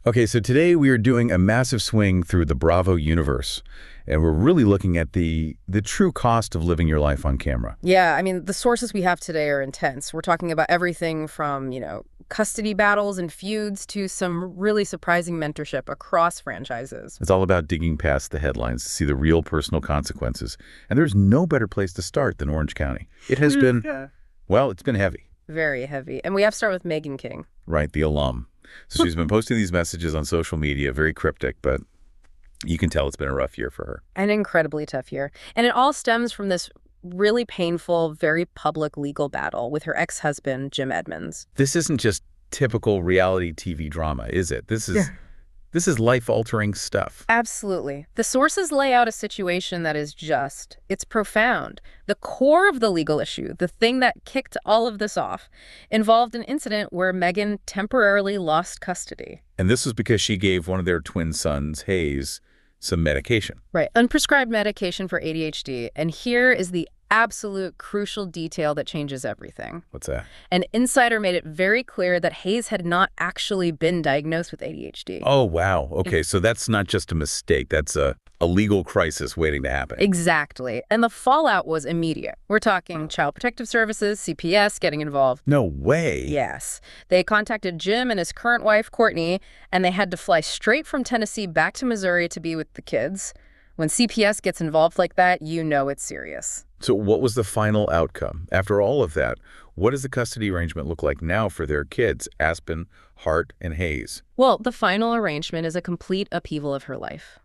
Okay, so today we are doing a massive swing through the Bravo universe, and we're really looking at the true cost of living your life on camera. Yeah, I mean, the sources we have today are intense. We're talking about everything from, custody battles and feuds to some really surprising mentorship across franchises. It's all about digging past the headlines to see the real personal consequences, and there's no better place to start than Orange County. It has been, well, it's been heavy. Very heavy. And we have to start with Meghan King. Right, the alum. So she's been posting these messages on social media, very cryptic, but you can tell it's been a rough year for her. An incredibly tough year. And it all stems from this really painful, very public legal battle with her ex-husband, Jim Edmonds. This isn't just typical reality TV drama, is it? This is life-altering stuff. Absolutely. The sources lay out a situation that is it's profound. The core of the legal issue, the thing that kicked all of this off, involved an incident where Meghan temporarily lost custody. And this was because she gave one of their twin sons, Hayes, some medication. Right, unprescribed medication for ADHD. And here is the absolute crucial detail that changes everything. What's that? An insider made it very clear that Hayes had not actually been diagnosed with ADHD. Oh, wow. Okay, so that's not just a mistake. That's a legal crisis waiting to happen. Exactly. And the fallout was immediate. We're talking Child Protective Services, CPS getting involved. No way. Yes. They contacted Jim and his current wife, Courtney, and they had to fly straight from Tennessee back to Missouri to be with the kids. When CPS gets involved like that, you know it's serious. So what was the final outcome? After all of that, what does the custody arrangement look like now for their kids, Aspen, Hart, and Hayes? Well, the final arrangement is a complete upheaval of her life.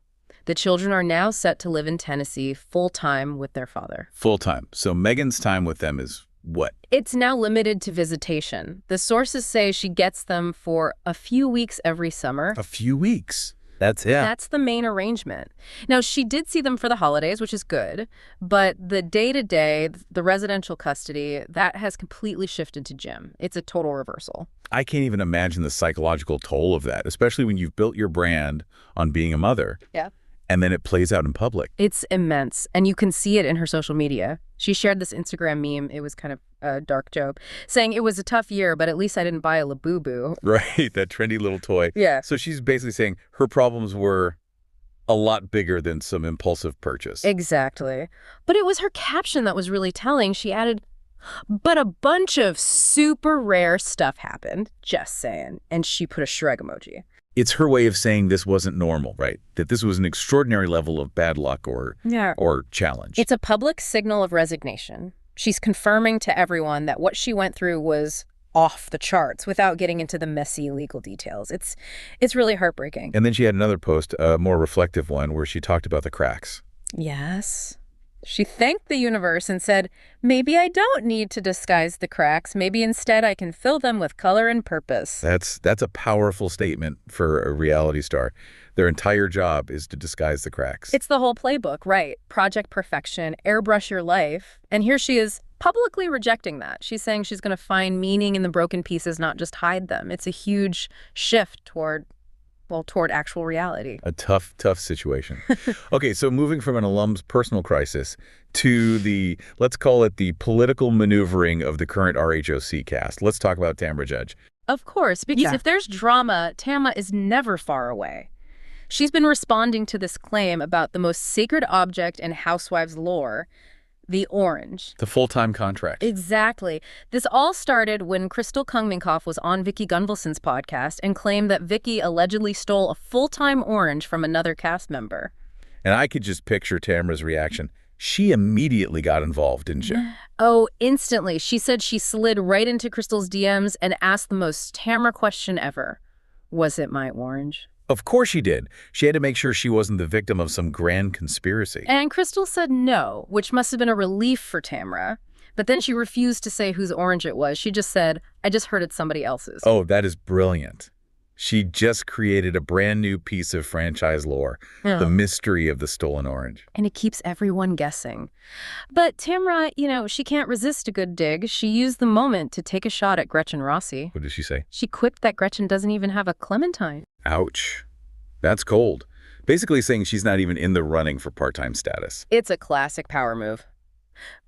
The children are now set to live in Tennessee full-time with their father. Full-time. So Meghan's time with them is what? It's now limited to visitation. The sources say she gets them for a few weeks every summer. A few weeks? That's the main arrangement. Now, she did see them for the holidays, which is good, but the day-to-day, the residential custody, that has completely shifted to Jim. It's a total reversal. I can't even imagine the psychological toll of that, especially when you've built your brand on being a mother. Yeah. And then it plays out in public. It's immense, and you can see it in her social media. She shared this Instagram meme, it was kind of a dark joke, saying it was a tough year, but at least I didn't buy a Labubu. Right, that trendy little toy. Yeah. So she's basically saying her problems were a lot bigger than some impulsive purchase. Exactly. But it was her caption that was really telling. She added, but a bunch of super rare stuff happened, just saying, and she put a shrug emoji. It's her way of saying this wasn't normal, right? That this was an extraordinary level of bad luck or challenge. It's a public signal of resignation. She's confirming to everyone that what she went through was off the charts without getting into the messy legal details. It's really heartbreaking. And then she had another post, a more reflective one, where she talked about the cracks. Yes. She thanked the universe and said, maybe I don't need to disguise the cracks. Maybe instead I can fill them with color and purpose. That's a powerful statement for a reality star. Their entire job is to disguise the cracks. It's the whole playbook, right? Project perfection, airbrush your life. And here she is publicly rejecting that. She's saying she's going to find meaning in the broken pieces, not just hide them. It's a huge shift toward actual reality. A tough situation. Okay, so moving from an alum's personal crisis to let's call it the political maneuvering of the current RHOC cast. Let's talk about Tamra Judge. Of course, because if there's drama, Tamra is never far away. She's been responding to this claim about the most sacred object in Housewives lore, the orange. The full-time contract. Exactly. This all started when Crystal Kungminkoff was on Vicki Gunvalson's podcast and claimed that Vicki allegedly stole a full-time orange from another cast member. And I could just picture Tamra's reaction. She immediately got involved, didn't she? Oh, instantly. She said she slid right into Crystal's DMs and asked the most Tamra question ever. Was it my orange? Of course she did. She had to make sure she wasn't the victim of some grand conspiracy. And Crystal said no, which must have been a relief for Tamra. But then she refused to say whose orange it was. She just said, I just heard it's somebody else's. Oh, that is brilliant. She just created a brand new piece of franchise lore, the mystery of the stolen orange. And it keeps everyone guessing. But Tamra, she can't resist a good dig. She used the moment to take a shot at Gretchen Rossi. What did she say? She quipped that Gretchen doesn't even have a Clementine. Ouch. That's cold. Basically saying she's not even in the running for part-time status. It's a classic power move.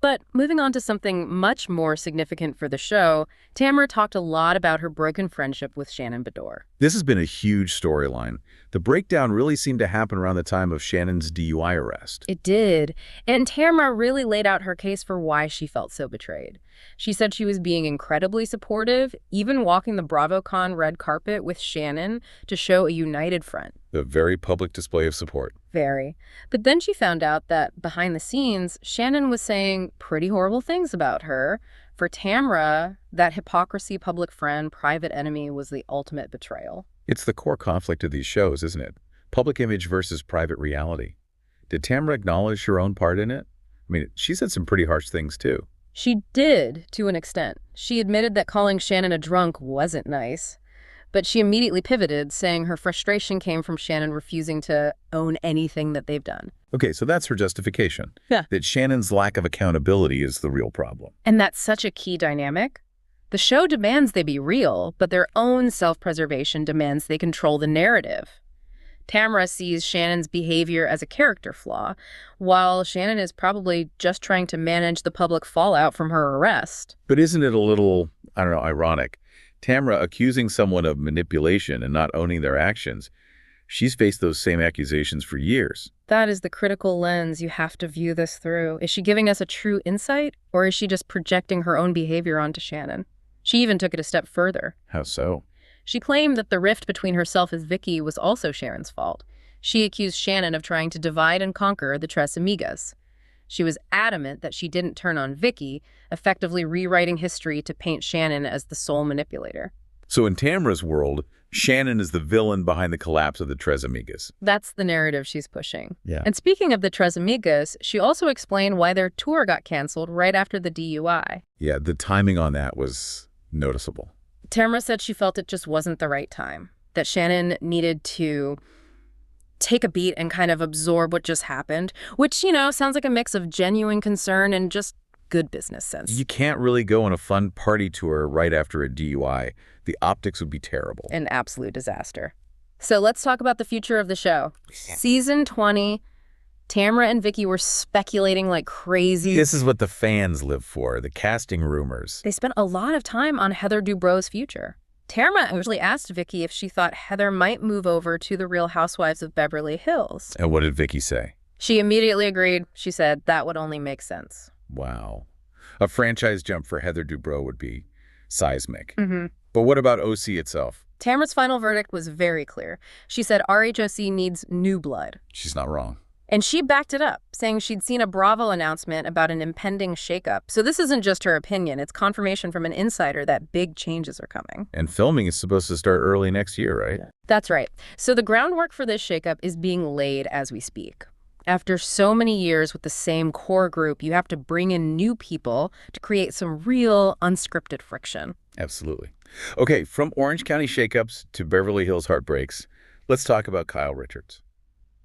But moving on to something much more significant for the show, Tamra talked a lot about her broken friendship with Shannon Beador. This has been a huge storyline. The breakdown really seemed to happen around the time of Shannon's DUI arrest. It did. And Tamra really laid out her case for why she felt so betrayed. She said she was being incredibly supportive, even walking the BravoCon red carpet with Shannon to show a united front. A very public display of support. Very. But then she found out that behind the scenes, Shannon was saying pretty horrible things about her. For Tamra, that hypocrisy public friend, private enemy was the ultimate betrayal. It's the core conflict of these shows, isn't it? Public image versus private reality. Did Tamra acknowledge her own part in it? I mean, she said some pretty harsh things, too. She did, to an extent. She admitted that calling Shannon a drunk wasn't nice. But she immediately pivoted, saying her frustration came from Shannon refusing to own anything that they've done. Okay, so that's her justification. Yeah. That Shannon's lack of accountability is the real problem. And that's such a key dynamic. The show demands they be real, but their own self-preservation demands they control the narrative. Tamra sees Shannon's behavior as a character flaw, while Shannon is probably just trying to manage the public fallout from her arrest. But isn't it a little, I don't know, ironic? Tamra accusing someone of manipulation and not owning their actions, she's faced those same accusations for years. That is the critical lens you have to view this through. Is she giving us a true insight, or is she just projecting her own behavior onto Shannon? She even took it a step further. How so? She claimed that the rift between herself and Vicky was also Sharon's fault. She accused Shannon of trying to divide and conquer the Tres Amigas. She was adamant that she didn't turn on Vicky, effectively rewriting history to paint Shannon as the sole manipulator. So in Tamra's world, Shannon is the villain behind the collapse of the Tres Amigas. That's the narrative she's pushing. Yeah. And speaking of the Tres Amigas, she also explained why their tour got canceled right after the DUI. Yeah, the timing on that was noticeable. Tamra said she felt it just wasn't the right time, that Shannon needed to take a beat and kind of absorb what just happened, which, sounds like a mix of genuine concern and just good business sense. You can't really go on a fun party tour right after a DUI. The optics would be terrible. An absolute disaster. So let's talk about the future of the show. Season 20, Tamra and Vicky were speculating like crazy. This is what the fans live for, the casting rumors. They spent a lot of time on Heather Dubrow's future. Tamra actually asked Vicky if she thought Heather might move over to the Real Housewives of Beverly Hills. And what did Vicky say? She immediately agreed. She said that would only make sense. Wow. A franchise jump for Heather Dubrow would be seismic. Mm-hmm. But what about OC itself? Tamra's final verdict was very clear. She said RHOC needs new blood. She's not wrong. And she backed it up, saying she'd seen a Bravo announcement about an impending shakeup. So this isn't just her opinion. It's confirmation from an insider that big changes are coming. And filming is supposed to start early next year, right? That's right. So the groundwork for this shakeup is being laid as we speak. After so many years with the same core group, you have to bring in new people to create some real unscripted friction. Absolutely. Okay, from Orange County shakeups to Beverly Hills heartbreaks, let's talk about Kyle Richards.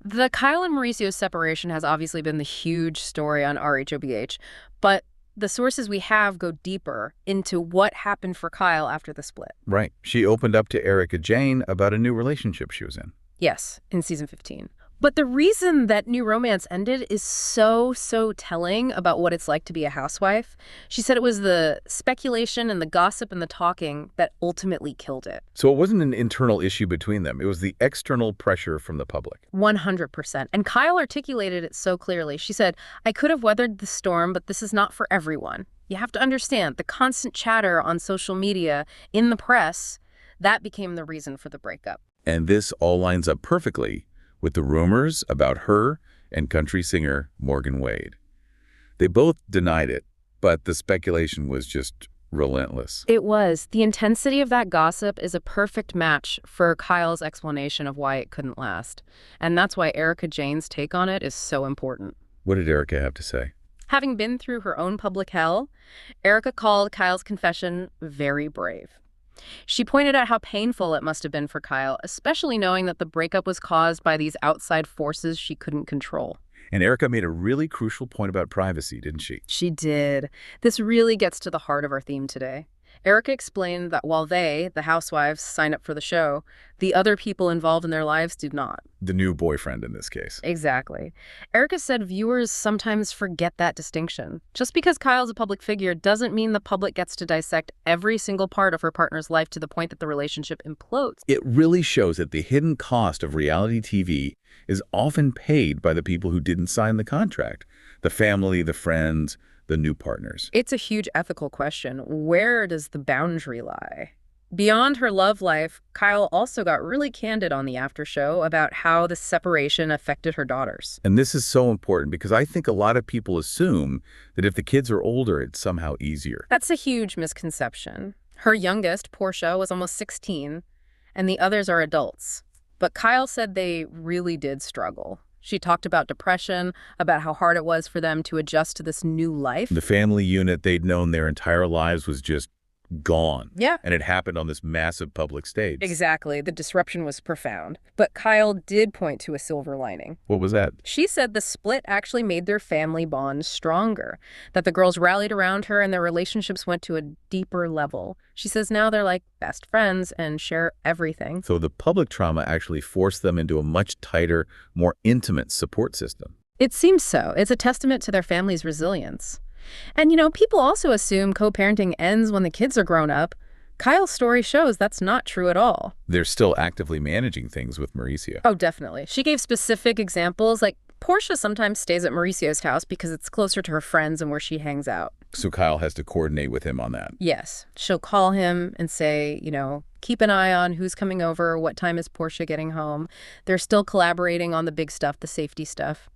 The Kyle and Mauricio's separation has obviously been the huge story on RHOBH, but the sources we have go deeper into what happened for Kyle after the split. Right. She opened up to Erika Jane about a new relationship she was in. Yes, in season 15. But the reason that new romance ended is so telling about what it's like to be a housewife. She said it was the speculation and the gossip and the talking that ultimately killed it. So it wasn't an internal issue between them. It was the external pressure from the public. 100%. And Kyle articulated it so clearly. She said, I could have weathered the storm, but this is not for everyone. You have to understand the constant chatter on social media, in the press, that became the reason for the breakup. And this all lines up perfectly with the rumors about her and country singer Morgan Wade. They both denied it, but the speculation was just relentless. It was. The intensity of that gossip is a perfect match for Kyle's explanation of why it couldn't last. And that's why Erika Jane's take on it is so important. What did Erika have to say? Having been through her own public hell, Erika called Kyle's confession very brave. She pointed out how painful it must have been for Kyle, especially knowing that the breakup was caused by these outside forces she couldn't control. And Erika made a really crucial point about privacy, didn't she? She did. This really gets to the heart of our theme today. Erika explained that while they, the housewives, signed up for the show, the other people involved in their lives did not. The new boyfriend in this case. Exactly. Erika said viewers sometimes forget that distinction. Just because Kyle's a public figure doesn't mean the public gets to dissect every single part of her partner's life to the point that the relationship implodes. It really shows that the hidden cost of reality TV is often paid by the people who didn't sign the contract. The family, the friends, the new partners. It's a huge ethical question. Where does the boundary lie? Beyond her love life, Kyle also got really candid on the after show about how the separation affected her daughters. And this is so important because I think a lot of people assume that if the kids are older, it's somehow easier. That's a huge misconception. Her youngest, Portia, was almost 16, and the others are adults. But Kyle said they really did struggle. She talked about depression, about how hard it was for them to adjust to this new life. The family unit they'd known their entire lives was just gone. Yeah. And it happened on this massive public stage. Exactly. The disruption was profound. But Kyle did point to a silver lining. What was that? She said the split actually made their family bond stronger, that the girls rallied around her and their relationships went to a deeper level. She says now they're like best friends and share everything. So the public trauma actually forced them into a much tighter, more intimate support system. It seems so. It's a testament to their family's resilience. And, people also assume co-parenting ends when the kids are grown up. Kyle's story shows that's not true at all. They're still actively managing things with Mauricio. Oh, definitely. She gave specific examples, like Portia sometimes stays at Mauricio's house because it's closer to her friends and where she hangs out. So Kyle has to coordinate with him on that. Yes. She'll call him and say, keep an eye on who's coming over, what time is Portia getting home. They're still collaborating on the big stuff, the safety stuff.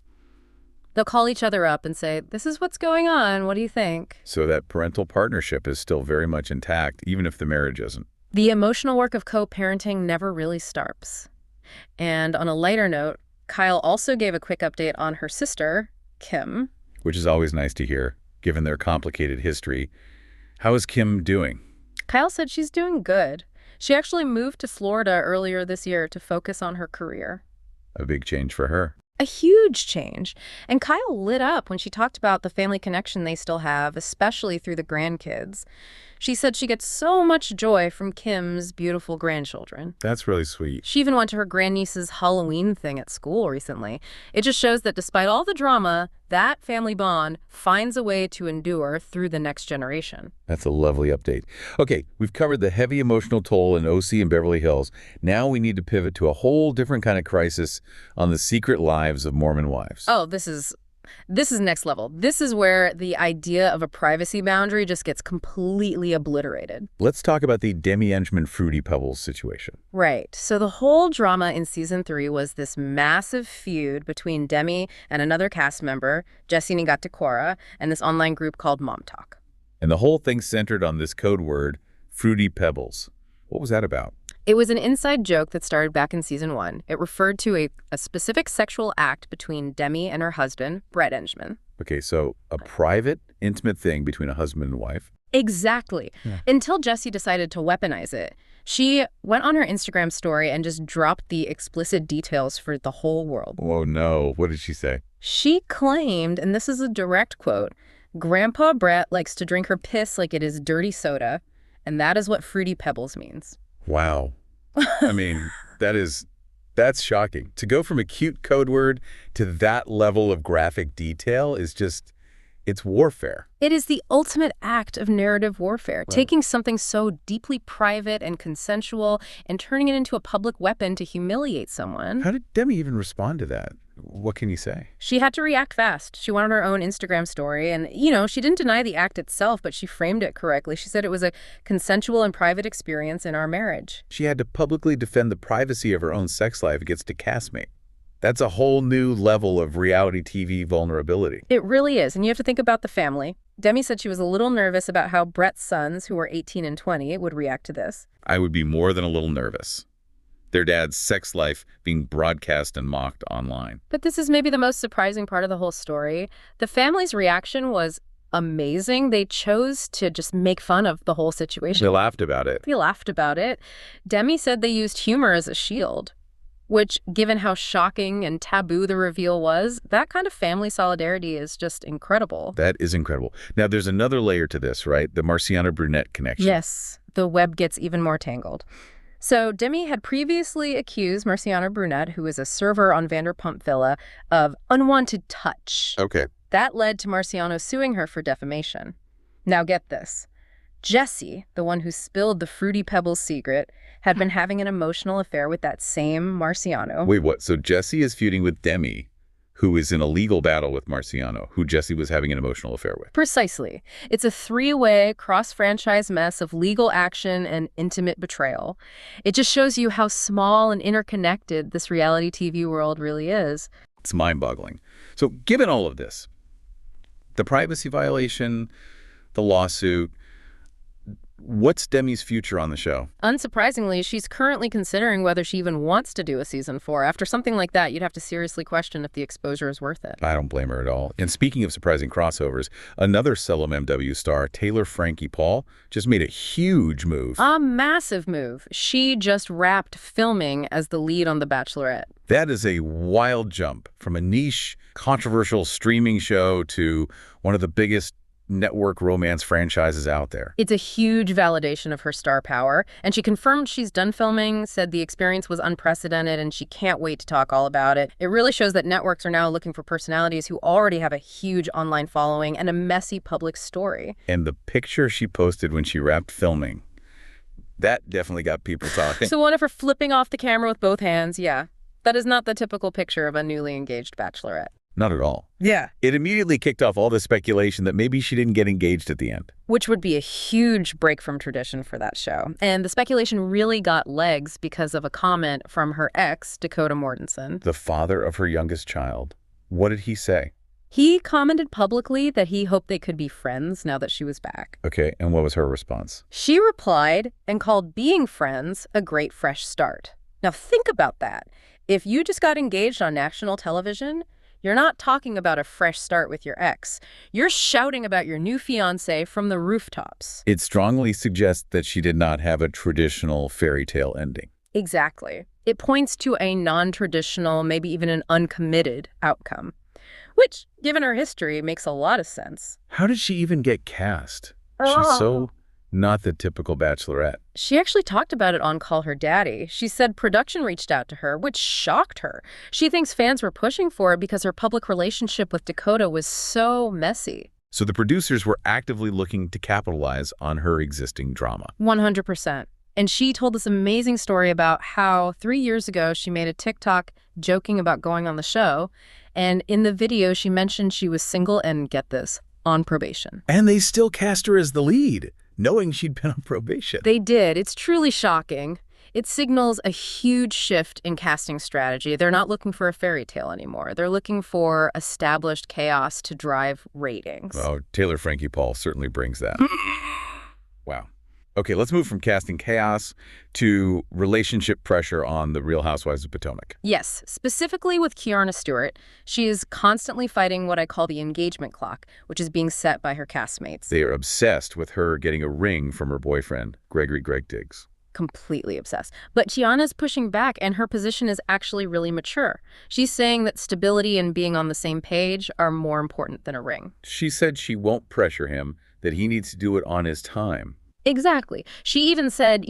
They'll call each other up and say, this is what's going on. What do you think? So that parental partnership is still very much intact, even if the marriage isn't. The emotional work of co-parenting never really stops. And on a lighter note, Kyle also gave a quick update on her sister, Kim. Which is always nice to hear, given their complicated history. How is Kim doing? Kyle said she's doing good. She actually moved to Florida earlier this year to focus on her career. A big change for her. A huge change. And Kyle lit up when she talked about the family connection they still have, especially through the grandkids. She said she gets so much joy from Kim's beautiful grandchildren. That's really sweet. She even went to her grandniece's Halloween thing at school recently. It just shows that despite all the drama, that family bond finds a way to endure through the next generation. That's a lovely update. Okay, we've covered the heavy emotional toll in OC and Beverly Hills. Now we need to pivot to a whole different kind of crisis on the secret lives of Mormon wives. Oh, this is next level. This is where the idea of a privacy boundary just gets completely obliterated. Let's talk about the Demi Enchman Fruity Pebbles situation. Right. So the whole drama in season 3 was this massive feud between Demi and another cast member, Jesse Nigatakora, and this online group called Mom Talk. And the whole thing centered on this code word, Fruity Pebbles. What was that about? It was an inside joke that started back in season 1. It referred to a specific sexual act between Demi and her husband, Brett Enchman. Okay, so a private, intimate thing between a husband and wife. Exactly. Yeah. Until Jessie decided to weaponize it. She went on her Instagram story and just dropped the explicit details for the whole world. Oh, no. What did she say? She claimed, and this is a direct quote, "Grandpa Brett likes to drink her piss like it is dirty soda, and that is what Fruity Pebbles means." Wow. I mean, that's shocking. To go from a cute code word to that level of graphic detail is just, it's warfare. It is the ultimate act of narrative warfare, right. Taking something so deeply private and consensual and turning it into a public weapon to humiliate someone. How did Demi even respond to that? What can you say? She had to react fast. She went on her own Instagram story and, she didn't deny the act itself, but she framed it correctly. She said it was a consensual and private experience in our marriage. She had to publicly defend the privacy of her own sex life against a castmate. That's a whole new level of reality TV vulnerability. It really is. And you have to think about the family. Demi said she was a little nervous about how Brett's sons, who were 18 and 20, would react to this. I would be more than a little nervous. Their dad's sex life being broadcast and mocked online. But this is maybe the most surprising part of the whole story. The family's reaction was amazing. They chose to just make fun of the whole situation. They laughed about it. Demi said they used humor as a shield. which, given how shocking and taboo the reveal was, that kind of family solidarity is just incredible. That is incredible. Now, there's another layer to this, right? The Marciano-Brunette connection. Yes, the web gets even more tangled. So Demi had previously accused Marciano Brunette, who is a server on Vanderpump Villa, of unwanted touch. Okay. That led to Marciano suing her for defamation. Now get this. Jesse, the one who spilled the Fruity Pebbles secret, had been having an emotional affair with that same Marciano. Wait, what? So Jesse is feuding with Demi, who is in a legal battle with Marciano, who Jesse was having an emotional affair with. Precisely. It's a three-way, cross-franchise mess of legal action and intimate betrayal. It just shows you how small and interconnected this reality TV world really is. It's mind-boggling. So given all of this, the privacy violation, the lawsuit, what's Demi's future on the show? Unsurprisingly, she's currently considering whether she even wants to do a season 4. After something like that, you'd have to seriously question if the exposure is worth it. I don't blame her at all. And speaking of surprising crossovers, another Selim MW star, Taylor Frankie Paul, just made a huge move. A massive move. She just wrapped filming as the lead on The Bachelorette. That is a wild jump from a niche, controversial streaming show to one of the biggest network romance franchises out there. It's a huge validation of her star power, and she confirmed she's done filming, said the experience was unprecedented, and she can't wait to talk all about it. It really shows that networks are now looking for personalities who already have a huge online following and a messy public story. And the picture she posted when she wrapped filming, that definitely got people talking. So one of her flipping off the camera with both hands, yeah. That is not the typical picture of a newly engaged bachelorette. Not at all. Yeah. It immediately kicked off all the speculation that maybe she didn't get engaged at the end. Which would be a huge break from tradition for that show. And the speculation really got legs because of a comment from her ex, Dakota Mortensen. The father of her youngest child. What did he say? He commented publicly that he hoped they could be friends now that she was back. Okay, and what was her response? She replied and called being friends a great fresh start. Now think about that. If you just got engaged on national television, you're not talking about a fresh start with your ex. You're shouting about your new fiancé from the rooftops. It strongly suggests that she did not have a traditional fairy tale ending. Exactly. It points to a non-traditional, maybe even an uncommitted outcome, which, given her history, makes a lot of sense. How did she even get cast? She's so not the typical bachelorette. She actually talked about it on Call Her Daddy. She said production reached out to her, which shocked her. She thinks fans were pushing for it because her public relationship with Dakota was so messy. So the producers were actively looking to capitalize on her existing drama. 100%. And she told this amazing story about how 3 years ago she made a TikTok joking about going on the show. And in the video, she mentioned she was single and, get this, on probation. And they still cast her as the lead, knowing she'd been on probation. They did. It's truly shocking. It signals a huge shift in casting strategy. They're not looking for a fairy tale anymore. They're looking for established chaos to drive ratings. Oh, Taylor Frankie Paul certainly brings that. Wow. Okay, let's move from casting chaos to relationship pressure on the Real Housewives of Potomac. Yes, specifically with Kiarna Stewart, she is constantly fighting what I call the engagement clock, which is being set by her castmates. They are obsessed with her getting a ring from her boyfriend, Gregory Greg Diggs. Completely obsessed. But Kiana's pushing back, and her position is actually really mature. She's saying that stability and being on the same page are more important than a ring. She said she won't pressure him, that he needs to do it on his time. Exactly. She even said,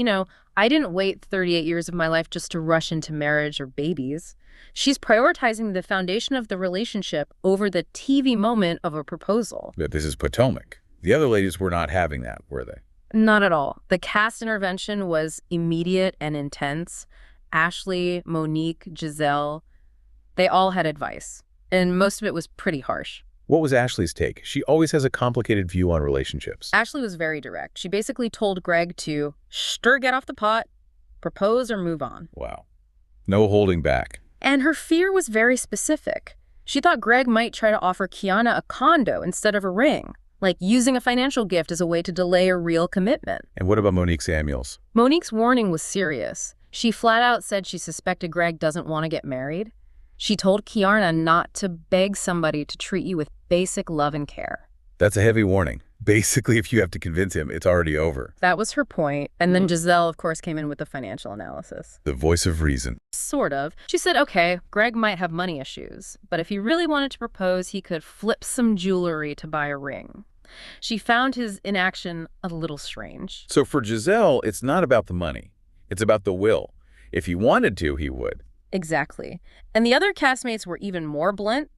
I didn't wait 38 years of my life just to rush into marriage or babies. She's prioritizing the foundation of the relationship over the TV moment of a proposal. But this is Potomac. The other ladies were not having that, were they? Not at all. The cast intervention was immediate and intense. Ashley, Monique, Giselle, they all had advice. And most of it was pretty harsh. What was Ashley's take? She always has a complicated view on relationships. Ashley was very direct. She basically told Greg to get off the pot, propose, or move on. Wow. No holding back. And her fear was very specific. She thought Greg might try to offer Kiana a condo instead of a ring, like using a financial gift as a way to delay a real commitment. And what about Monique Samuels? Monique's warning was serious. She flat out said she suspected Greg doesn't want to get married. She told Kiarna not to beg somebody to treat you with basic love and care. That's a heavy warning. Basically, if you have to convince him, it's already over. That was her point. And then Giselle, of course, came in with the financial analysis. The voice of reason. Sort of. She said, okay, Greg might have money issues, but if he really wanted to propose, he could flip some jewelry to buy a ring. She found his inaction a little strange. So for Giselle, it's not about the money. It's about the will. If he wanted to, he would. Exactly. And the other castmates were even more blunt.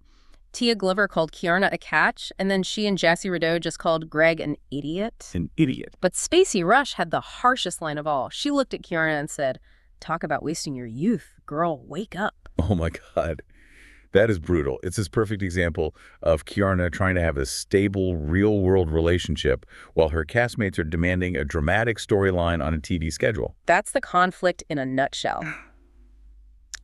Tia Glover called Kierna a catch, and then she and Jassy Rideau just called Greg an idiot. An idiot. But Spacey Rush had the harshest line of all. She looked at Kierna and said, talk about wasting your youth. Girl, wake up. Oh my God. That is brutal. It's this perfect example of Kierna trying to have a stable, real-world relationship while her castmates are demanding a dramatic storyline on a TV schedule. That's the conflict in a nutshell.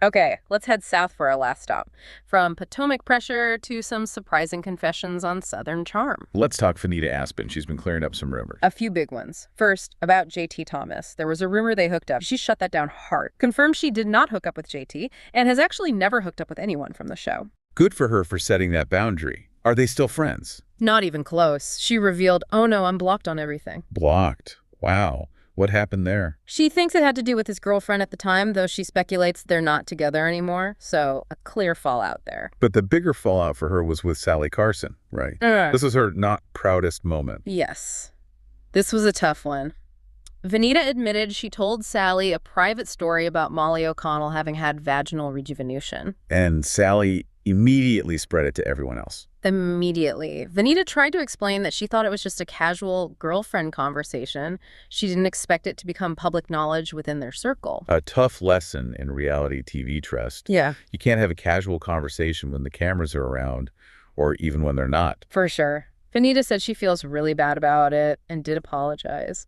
Okay, let's head south for our last stop. From Potomac pressure to some surprising confessions on Southern charm. Let's talk Vanita Aspen. She's been clearing up some rumors. A few big ones. First, about JT Thomas. There was a rumor they hooked up. She shut that down hard. Confirmed she did not hook up with JT and has actually never hooked up with anyone from the show. Good for her for setting that boundary. Are they still friends? Not even close. She revealed, oh no, I'm blocked on everything. Blocked. Wow. What happened there? She thinks it had to do with his girlfriend at the time, though she speculates they're not together anymore, so a clear fallout there. But the bigger fallout for her was with Sally Carson, right? This was her not proudest moment. Yes. This was a tough one. Vanita admitted she told Sally a private story about Molly O'Connell having had vaginal rejuvenation. And Sally immediately spread it to everyone else. Immediately. Vanita tried to explain that she thought it was just a casual girlfriend conversation. She didn't expect it to become public knowledge within their circle. A tough lesson in reality TV trust. Yeah. You can't have a casual conversation when the cameras are around, or even when they're not. For sure. Vanita said she feels really bad about it and did apologize.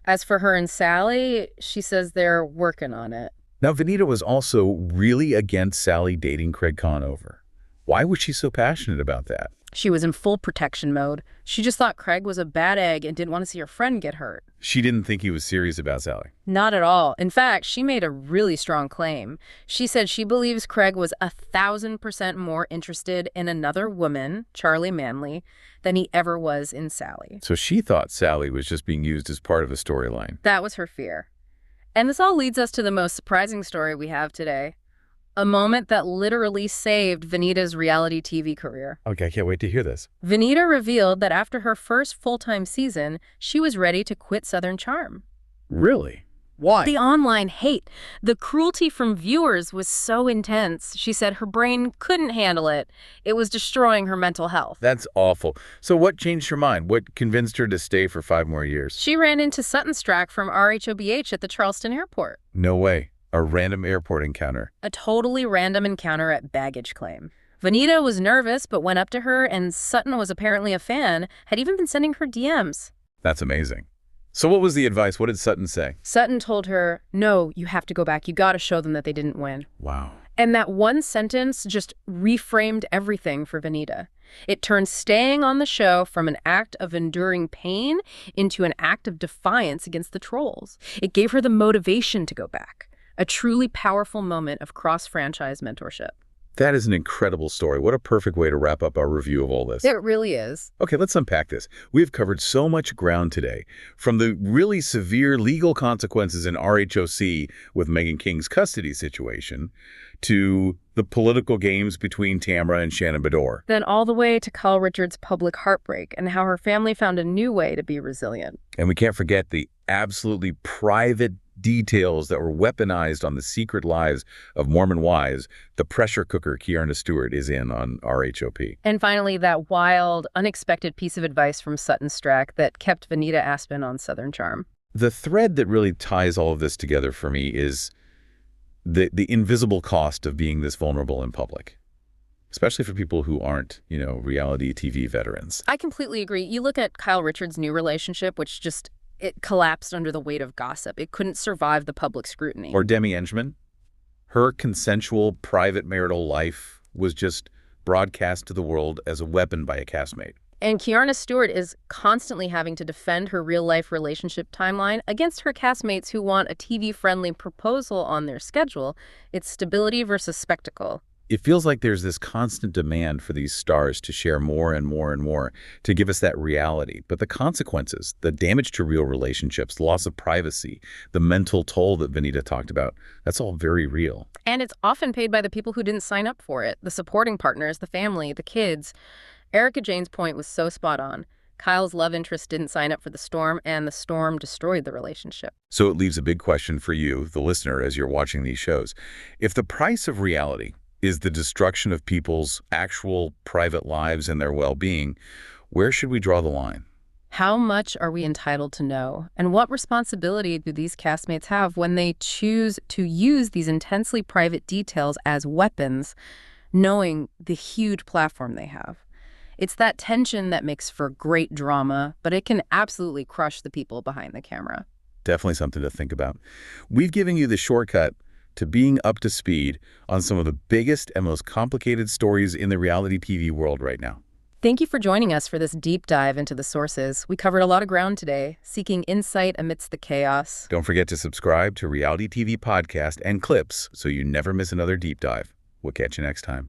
As for her and Sally, she says they're working on it. Now, Vanita was also really against Sally dating Craig Conover. Why was she so passionate about that? She was in full protection mode. She just thought Craig was a bad egg and didn't want to see her friend get hurt. She didn't think he was serious about Sally. Not at all. In fact, she made a really strong claim. She said she believes Craig was 1,000% more interested in another woman, Charlie Manley, than he ever was in Sally. So she thought Sally was just being used as part of a storyline. That was her fear. And this all leads us to the most surprising story we have today. A moment that literally saved Vanita's reality TV career. Okay, I can't wait to hear this. Vanita revealed that after her first full-time season, she was ready to quit Southern Charm. Really? Why? The online hate. The cruelty from viewers was so intense. She said her brain couldn't handle it. It was destroying her mental health. That's awful. So what changed her mind? What convinced her to stay for 5 more years? She ran into Sutton Strack from RHOBH at the Charleston airport. No way. A random airport encounter. A totally random encounter at baggage claim. Vanita was nervous but went up to her, and Sutton was apparently a fan, had even been sending her DMs. That's amazing. So what was the advice? What did Sutton say? Sutton told her, no, you have to go back. You got to show them that they didn't win. Wow. And that one sentence just reframed everything for Vanita. It turned staying on the show from an act of enduring pain into an act of defiance against the trolls. It gave her the motivation to go back. A truly powerful moment of cross-franchise mentorship. That is an incredible story. What a perfect way to wrap up our review of all this. It really is. Okay, let's unpack this. We've covered so much ground today, from the really severe legal consequences in RHOC with Meghan King's custody situation to the political games between Tamra and Shannon Bedore. Then all the way to Kyle Richards' public heartbreak and how her family found a new way to be resilient. And we can't forget the absolutely private details that were weaponized on the secret lives of Mormon wives, the pressure cooker Kierna Stewart is in on RHOP. And finally, that wild, unexpected piece of advice from Sutton Strack that kept Vanita Aspen on Southern Charm. The thread that really ties all of this together for me is the invisible cost of being this vulnerable in public, especially for people who aren't, reality TV veterans. I completely agree. You look at Kyle Richards' new relationship, which it collapsed under the weight of gossip. It couldn't survive the public scrutiny. Or Demi Engman. Her consensual private marital life was just broadcast to the world as a weapon by a castmate. And Kierna Stewart is constantly having to defend her real-life relationship timeline against her castmates who want a TV-friendly proposal on their schedule. It's stability versus spectacle. It feels like there's this constant demand for these stars to share more and more and more to give us that reality. But the consequences, the damage to real relationships, loss of privacy, the mental toll that Vinita talked about, that's all very real. And it's often paid by the people who didn't sign up for it, the supporting partners, the family, the kids. Erika Jane's point was so spot on. Kyle's love interest didn't sign up for the storm, and the storm destroyed the relationship. So it leaves a big question for you, the listener, as you're watching these shows. If the price of reality is the destruction of people's actual private lives and their well-being, where should we draw the line? How much are we entitled to know? And what responsibility do these castmates have when they choose to use these intensely private details as weapons, knowing the huge platform they have? It's that tension that makes for great drama, but it can absolutely crush the people behind the camera. Definitely something to think about. We've given you the shortcut to being up to speed on some of the biggest and most complicated stories in the reality TV world right now. Thank you for joining us for this deep dive into the sources. We covered a lot of ground today, seeking insight amidst the chaos. Don't forget to subscribe to Reality TV Podcast and Clips so you never miss another deep dive. We'll catch you next time.